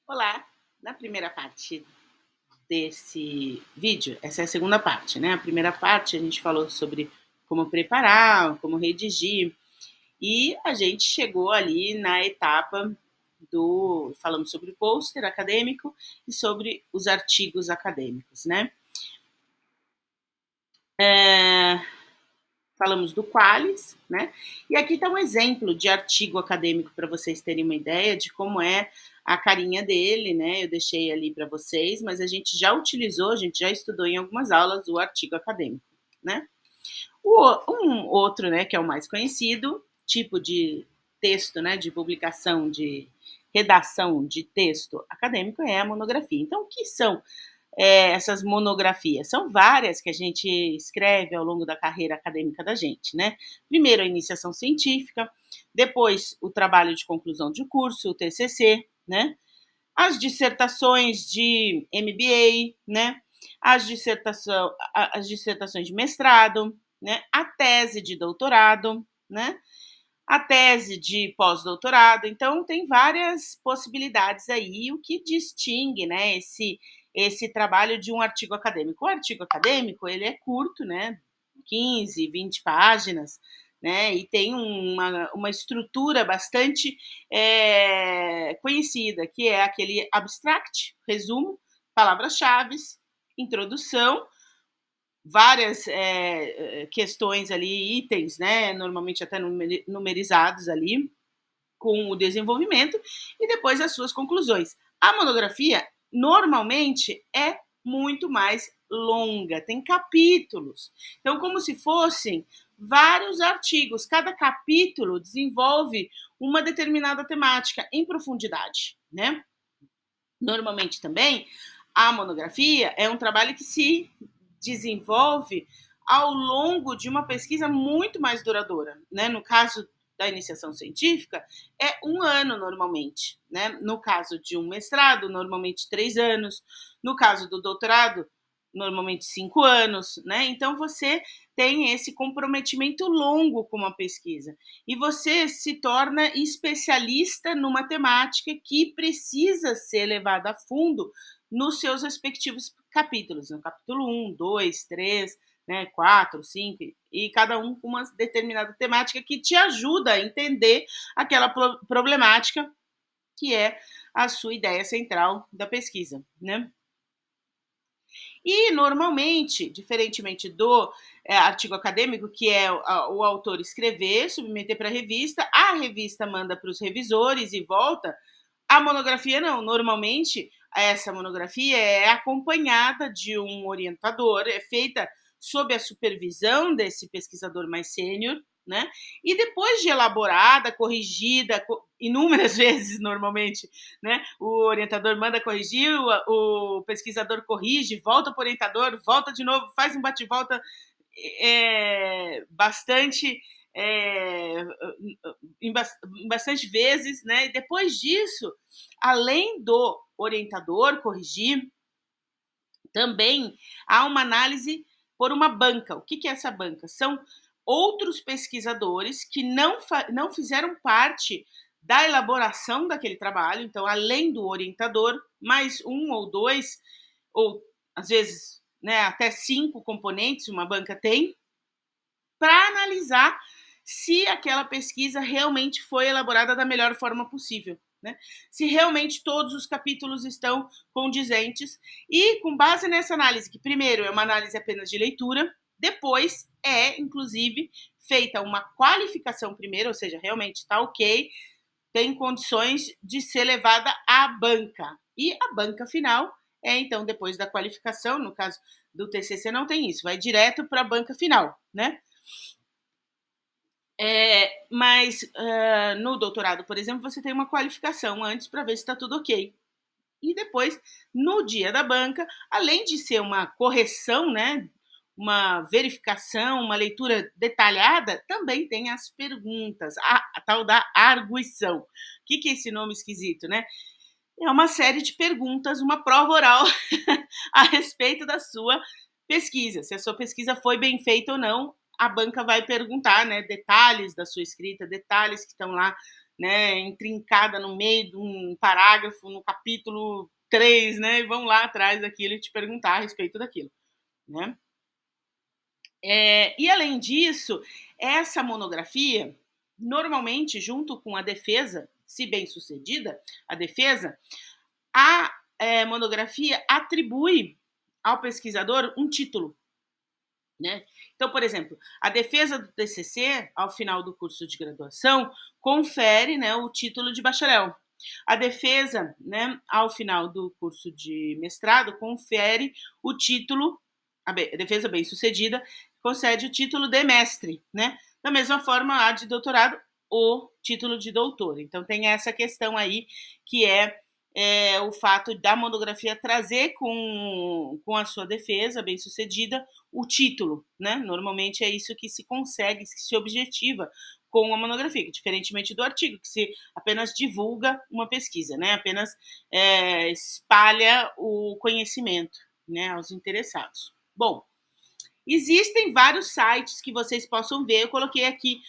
Olá! Na primeira parte desse vídeo, essa é a segunda parte, né? A primeira parte a gente falou sobre como preparar, como redigir, e a gente chegou ali na etapa do. Falamos sobre o pôster acadêmico e sobre os artigos acadêmicos, né? Falamos do Qualis, né? E aqui está um exemplo de artigo acadêmico para vocês terem uma ideia de como é a carinha dele, né? Eu deixei ali para vocês, mas a gente já utilizou, a gente já estudou em algumas aulas o artigo acadêmico, né? Um outro, né, que é o mais conhecido, tipo de texto, né, de publicação, de redação de texto acadêmico é a monografia. Então, o que são essas monografias? São várias que a gente escreve ao longo da carreira acadêmica da gente, né? Primeiro a iniciação científica, depois o trabalho de conclusão de curso, o TCC, né? As dissertações de MBA, né? As dissertações de mestrado, né? A tese de doutorado, né? A tese de pós-doutorado. Então, tem várias possibilidades aí, o que distingue, né, esse trabalho de um artigo acadêmico. O artigo acadêmico, ele é curto, né, 15, 20 páginas, né, e tem uma estrutura bastante conhecida, que é aquele abstract, resumo, palavras-chave, introdução, várias questões ali, itens, né, normalmente até numerizados ali, com o desenvolvimento, e depois as suas conclusões. A monografia, normalmente, é muito mais longa, tem capítulos. Então, como se fossem vários artigos. Cada capítulo desenvolve uma determinada temática em profundidade, né? Normalmente também, a monografia é um trabalho que se desenvolve ao longo de uma pesquisa muito mais duradoura, né? No caso da iniciação científica, é 1 ano normalmente, né? No caso de um mestrado, normalmente 3 anos. No caso do doutorado, normalmente 5 anos, né? Então você tem esse comprometimento longo com uma pesquisa e você se torna especialista numa temática que precisa ser levada a fundo nos seus respectivos capítulos, no capítulo 1, 2, 3, né, 4, 5, e cada um com uma determinada temática que te ajuda a entender aquela problemática que é a sua ideia central da pesquisa, né? E, normalmente, diferentemente do artigo acadêmico, que é o autor escrever, submeter para a revista manda para os revisores e volta, a monografia não. Normalmente, essa monografia é acompanhada de um orientador, é feita sob a supervisão desse pesquisador mais sênior, né? E depois de elaborada, corrigida, inúmeras vezes, normalmente, né? O orientador manda corrigir, o pesquisador corrige, volta para o orientador, volta de novo, faz um bate-volta bastante em bastante vezes, né? E depois disso, além do orientador corrigir, também há uma análise por uma banca. O que é essa banca? São outros pesquisadores que não fizeram parte da elaboração daquele trabalho, então, além do orientador, mais 1 ou 2, ou às vezes, né, até 5 componentes uma banca tem, para analisar se aquela pesquisa realmente foi elaborada da melhor forma possível, né? Se realmente todos os capítulos estão condizentes, e com base nessa análise, que primeiro é uma análise apenas de leitura, depois é, inclusive, feita uma qualificação primeiro, ou seja, realmente está ok, tem condições de ser levada à banca. E a banca final é, então, depois da qualificação, no caso do TCC não tem isso, vai direto para a banca final, né? Mas no doutorado, por exemplo, você tem uma qualificação antes para ver se está tudo ok. E depois, no dia da banca, além de ser uma correção, né, uma verificação, uma leitura detalhada, também tem as perguntas, a tal da arguição. O que é esse nome esquisito, né? É uma série de perguntas, uma prova oral a respeito da sua pesquisa. Se a sua pesquisa foi bem feita ou não, a banca vai perguntar, né, detalhes da sua escrita, detalhes que estão lá né, intrincada no meio de um parágrafo, no capítulo 3, né, e vão lá atrás daquilo e te perguntar a respeito daquilo, né. E além disso, essa monografia, normalmente junto com a defesa, se bem sucedida, a defesa, a monografia atribui ao pesquisador um título, né? Então, por exemplo, a defesa do TCC, ao final do curso de graduação, confere, né, o título de bacharel. A defesa, né, ao final do curso de mestrado, confere o título, a defesa bem-sucedida, concede o título de mestre, né? Da mesma forma, a de doutorado, o título de doutor. Então, tem essa questão aí, que é o fato da monografia trazer com a sua defesa bem-sucedida o título, né? Normalmente é isso que se consegue, que se objetiva com a monografia, diferentemente do artigo, que se apenas divulga uma pesquisa, né? Apenas espalha o conhecimento, né, aos interessados. Bom, existem vários sites que vocês possam ver. Eu coloquei aqui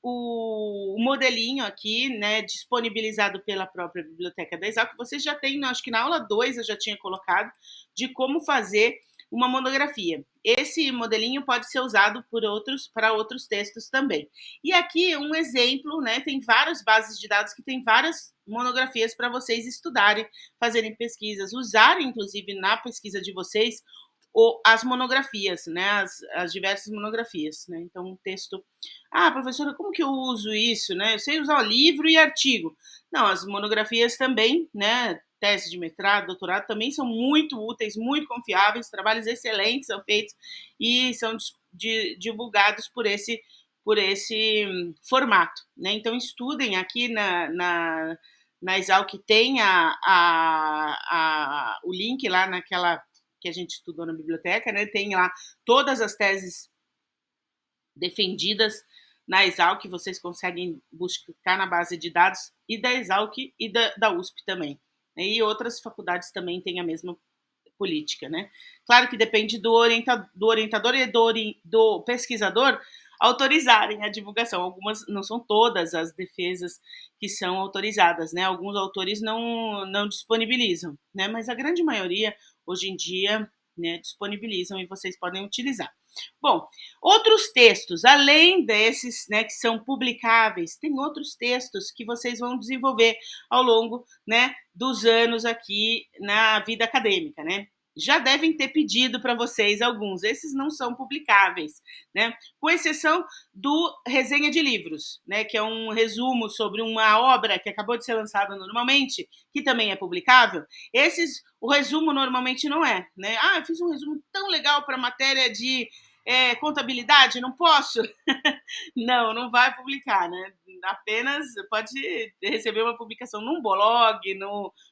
o modelinho aqui, né, disponibilizado pela própria Biblioteca da Exalc. Vocês já têm, acho que na aula 2 eu já tinha colocado, de como fazer uma monografia. Esse modelinho pode ser usado para outros textos também. E aqui um exemplo, né, tem várias bases de dados que tem várias monografias para vocês estudarem, fazerem pesquisas, usarem, inclusive, na pesquisa de vocês, as monografias, né, as diversas monografias, né? Então, um texto, professora, como que eu uso isso, né? Eu sei usar livro e artigo. Não, as monografias também, né, tese de mestrado, doutorado, também são muito úteis, muito confiáveis, trabalhos excelentes são feitos e são divulgados por esse formato, né? Então, estudem aqui na Exalc, tem o link lá naquela que a gente estudou na biblioteca, né? Tem lá todas as teses defendidas na Exalc, vocês conseguem buscar na base de dados, e da Exalc e da USP também. E outras faculdades também têm a mesma política, né? Claro que depende do orientador e do pesquisador autorizarem a divulgação. Algumas, não são todas as defesas que são autorizadas, né? Alguns autores não disponibilizam, né? Mas a grande maioria, hoje em dia, né, disponibilizam e vocês podem utilizar. Bom, outros textos, além desses, né, que são publicáveis, tem outros textos que vocês vão desenvolver ao longo, né, dos anos aqui na vida acadêmica, né? Já devem ter pedido para vocês alguns, esses não são publicáveis, né? Com exceção do resenha de livros, né, que é um resumo sobre uma obra que acabou de ser lançada normalmente, que também é publicável. O resumo normalmente não é, né? Eu fiz um resumo tão legal para a matéria de contabilidade, não posso? Não vai publicar, né? Apenas pode receber uma publicação num blog,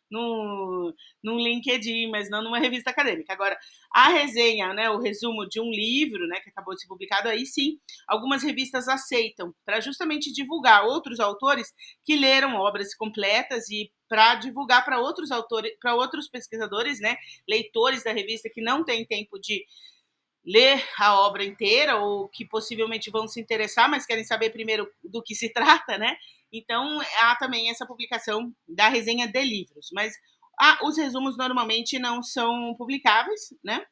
num LinkedIn, mas não numa revista acadêmica. Agora, a resenha, né, o resumo de um livro, né, que acabou de ser publicado, aí sim, algumas revistas aceitam, para justamente divulgar outros autores que leram obras completas e para divulgar para outros autores, para outros pesquisadores, né, leitores da revista que não têm tempo de ler a obra inteira ou que possivelmente vão se interessar, mas querem saber primeiro do que se trata, né? Então, há também essa publicação da resenha de livros, mas os resumos normalmente não são publicáveis, né?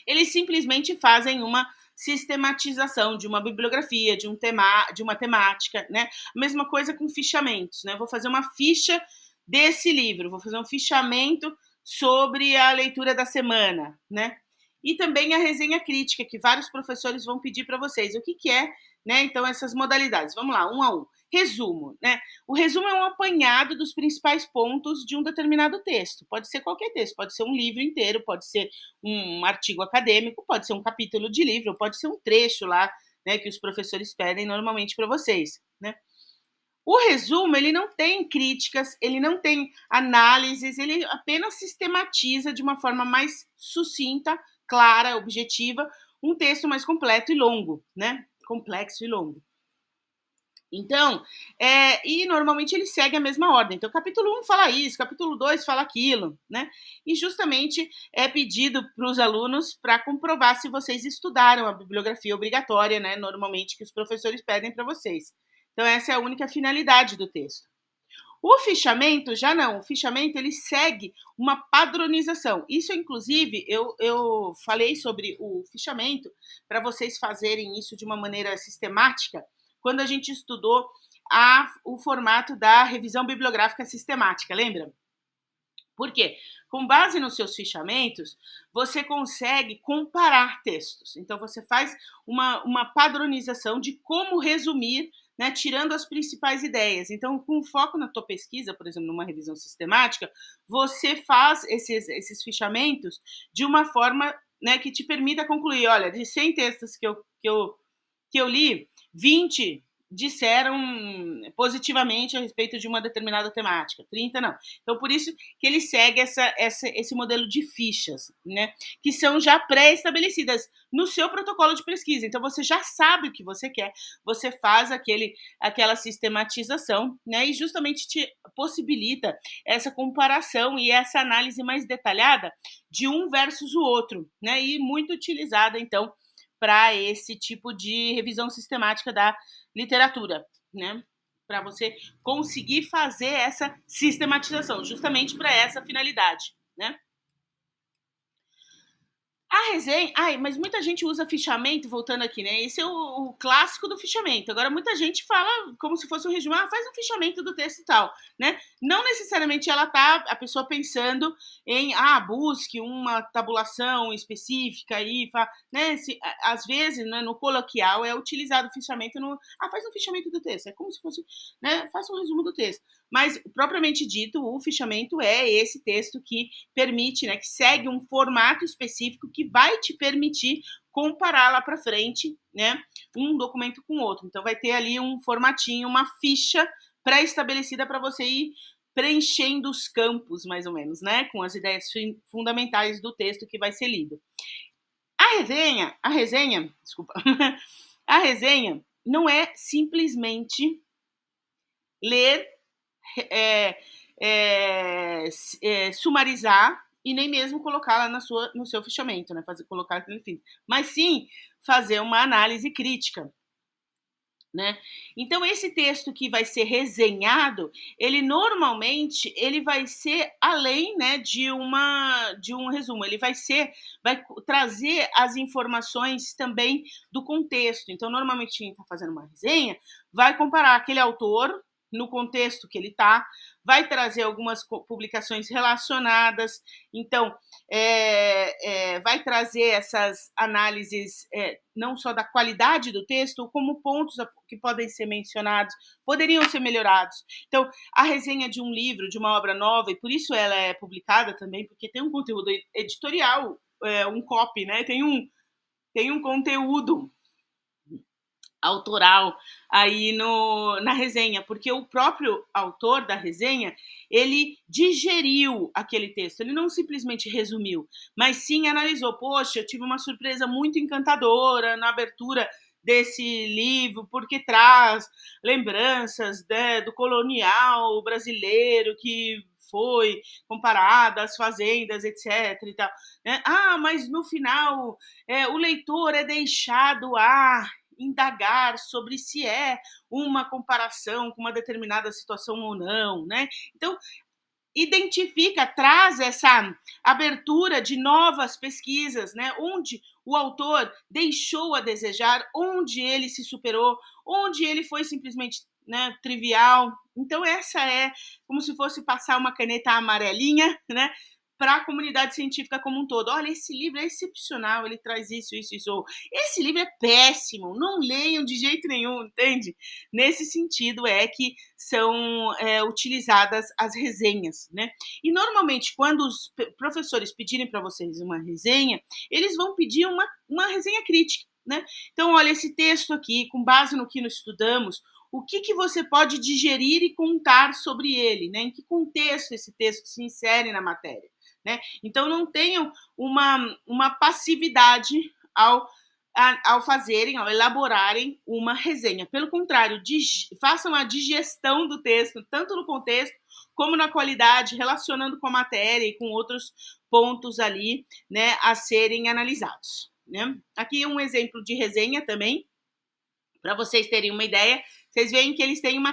Eles simplesmente fazem uma sistematização de uma bibliografia, de uma temática, né? A mesma coisa com fichamentos, né? Vou fazer uma ficha desse livro, vou fazer um fichamento sobre a leitura da semana, né? E também a resenha crítica, que vários professores vão pedir para vocês. O que é, né? Então, essas modalidades. Vamos lá, um a um. Resumo, né? O resumo é um apanhado dos principais pontos de um determinado texto. Pode ser qualquer texto, pode ser um livro inteiro, pode ser um artigo acadêmico, pode ser um capítulo de livro, pode ser um trecho lá, né, que os professores pedem normalmente para vocês, né? O resumo, ele não tem críticas, ele não tem análises, ele apenas sistematiza de uma forma mais sucinta, clara, objetiva, um texto mais completo e longo, né? Complexo e longo. Então, e normalmente ele segue a mesma ordem. Então, capítulo 1 fala isso, capítulo 2 fala aquilo, né? E justamente é pedido para os alunos para comprovar se vocês estudaram a bibliografia obrigatória, né? Normalmente que os professores pedem para vocês. Então essa é a única finalidade do texto. O fichamento já não, o fichamento ele segue uma padronização. Isso, inclusive, eu falei sobre o fichamento para vocês fazerem isso de uma maneira sistemática quando a gente estudou o formato da revisão bibliográfica sistemática, lembra? Por quê? Com base nos seus fichamentos, você consegue comparar textos. Então, você faz uma padronização de como resumir, né, tirando as principais ideias. Então, com foco na tua pesquisa, por exemplo, numa revisão sistemática, você faz esses fichamentos de uma forma, né, que te permita concluir, olha, de 100 textos que eu li, 20 disseram positivamente a respeito de uma determinada temática, 30 não. Então, por isso que ele segue esse modelo de fichas, né, que são já pré-estabelecidas no seu protocolo de pesquisa. Então, você já sabe o que você quer, você faz aquela sistematização, né, e justamente te possibilita essa comparação e essa análise mais detalhada de um versus o outro, né, e muito utilizada, então, para esse tipo de revisão sistemática da literatura, né? Para você conseguir fazer essa sistematização, justamente para essa finalidade, né? A resenha, mas muita gente usa fichamento, voltando aqui, né? Esse é o clássico do fichamento. Agora, muita gente fala como se fosse um resumo, faz um fichamento do texto e tal, né? Não necessariamente a pessoa pensando em, busque uma tabulação específica aí, né? Às vezes, né, no coloquial é utilizado o fichamento faz um fichamento do texto, é como se fosse, né? Faça um resumo do texto. Mas, propriamente dito, o fichamento é esse texto que permite, né, que segue um formato específico que vai te permitir comparar lá para frente, né, um documento com outro. Então, vai ter ali um formatinho, uma ficha pré-estabelecida para você ir preenchendo os campos, mais ou menos, né, com as ideias fundamentais do texto que vai ser lido. A resenha, desculpa, a resenha não é simplesmente ler, sumarizar e nem mesmo colocar lá no seu fichamento, né? Colocar aquele fim, mas sim fazer uma análise crítica, né? Então esse texto que vai ser resenhado, ele normalmente ele vai ser além, né, de um resumo, ele vai trazer as informações também do contexto. Então normalmente quem está fazendo uma resenha vai comparar aquele autor no contexto que ele está, vai trazer algumas publicações relacionadas, então vai trazer essas análises não só da qualidade do texto, como pontos que podem ser mencionados, poderiam ser melhorados. Então, a resenha de um livro, de uma obra nova, e por isso ela é publicada também, porque tem um conteúdo editorial, um copy, né? Tem um conteúdo autoral aí na resenha, porque o próprio autor da resenha, ele digeriu aquele texto, ele não simplesmente resumiu, mas sim analisou, poxa, eu tive uma surpresa muito encantadora na abertura desse livro, porque traz lembranças, né, do colonial brasileiro que foi comparado às fazendas, etc. E tal, né? Mas no final o leitor é deixado indagar sobre se é uma comparação com uma determinada situação ou não, né? Então, traz essa abertura de novas pesquisas, né? Onde o autor deixou a desejar, onde ele se superou, onde ele foi simplesmente, né, trivial. Então, essa é como se fosse passar uma caneta amarelinha, né, para a comunidade científica como um todo. Olha, esse livro é excepcional, ele traz isso, isso, isso. Ou, esse livro é péssimo, não leiam de jeito nenhum, entende? Nesse sentido é que são utilizadas as resenhas, né? E normalmente, quando os professores pedirem para vocês uma resenha, eles vão pedir uma resenha crítica, né? Então, olha, esse texto aqui, com base no que nós estudamos, o que você pode digerir e contar sobre ele, né? Em que contexto esse texto se insere na matéria, né? Então, não tenham uma passividade ao elaborarem uma resenha. Pelo contrário, façam a digestão do texto, tanto no contexto como na qualidade, relacionando com a matéria e com outros pontos ali, né, a serem analisados, né? Aqui um exemplo de resenha também, para vocês terem uma ideia, vocês veem que eles têm uma